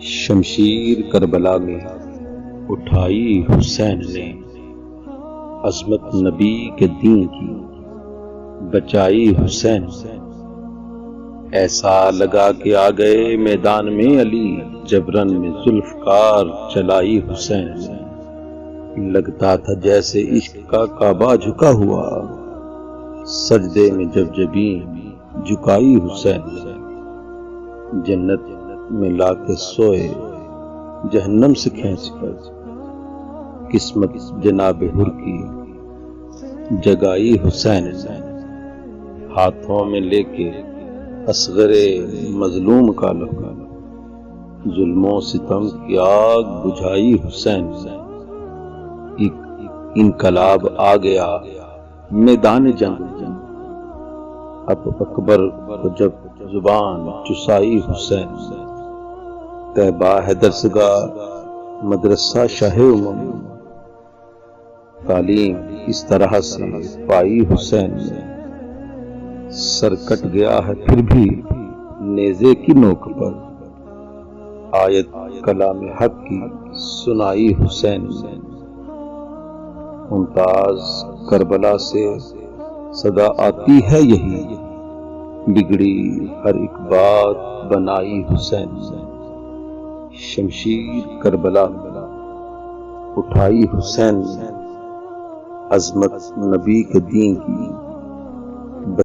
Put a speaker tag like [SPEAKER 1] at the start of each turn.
[SPEAKER 1] شمشیر کربلا میں اٹھائی حسین نے، عظمت نبی کے دین کی بچائی حسین نے۔ ایسا لگا کہ آ گئے میدان میں علی، جبرن میں ذوالفقار چلائی حسین نے۔ لگتا تھا جیسے عشق کا کعبہ جھکا ہوا، سجدے میں جب جبین جھکائی حسین نے۔ جنت میں لا کے سوئے جہنم سے کھینچ کر، قسمت جناب حر کی جگائی حسین نے۔ ہاتھوں میں لے کے اصغر مظلوم کا لہو، ظلم و ستم کی آگ بجھائی حسین نے۔ ایک انقلاب آ گیا میدان جنگ میں، اب اکبر کو جب زبان چسائی حسین نے۔ طیبہ ہے درسگاہ مدرسہ شاہ امم، تعلیم اس طرح سے پائی حسین نے۔ سر کٹ گیا ہے پھر بھی نیزے کی نوک پر، آیت کلام حق کی سنائی حسین نے۔ ممتاز کربلا سے صدا آتی ہے یہی، بگڑی ہر ایک بات بنائی حسین نے۔ شمشیر کربلا اٹھائی حسین نے، عظمت نبی کے دین کی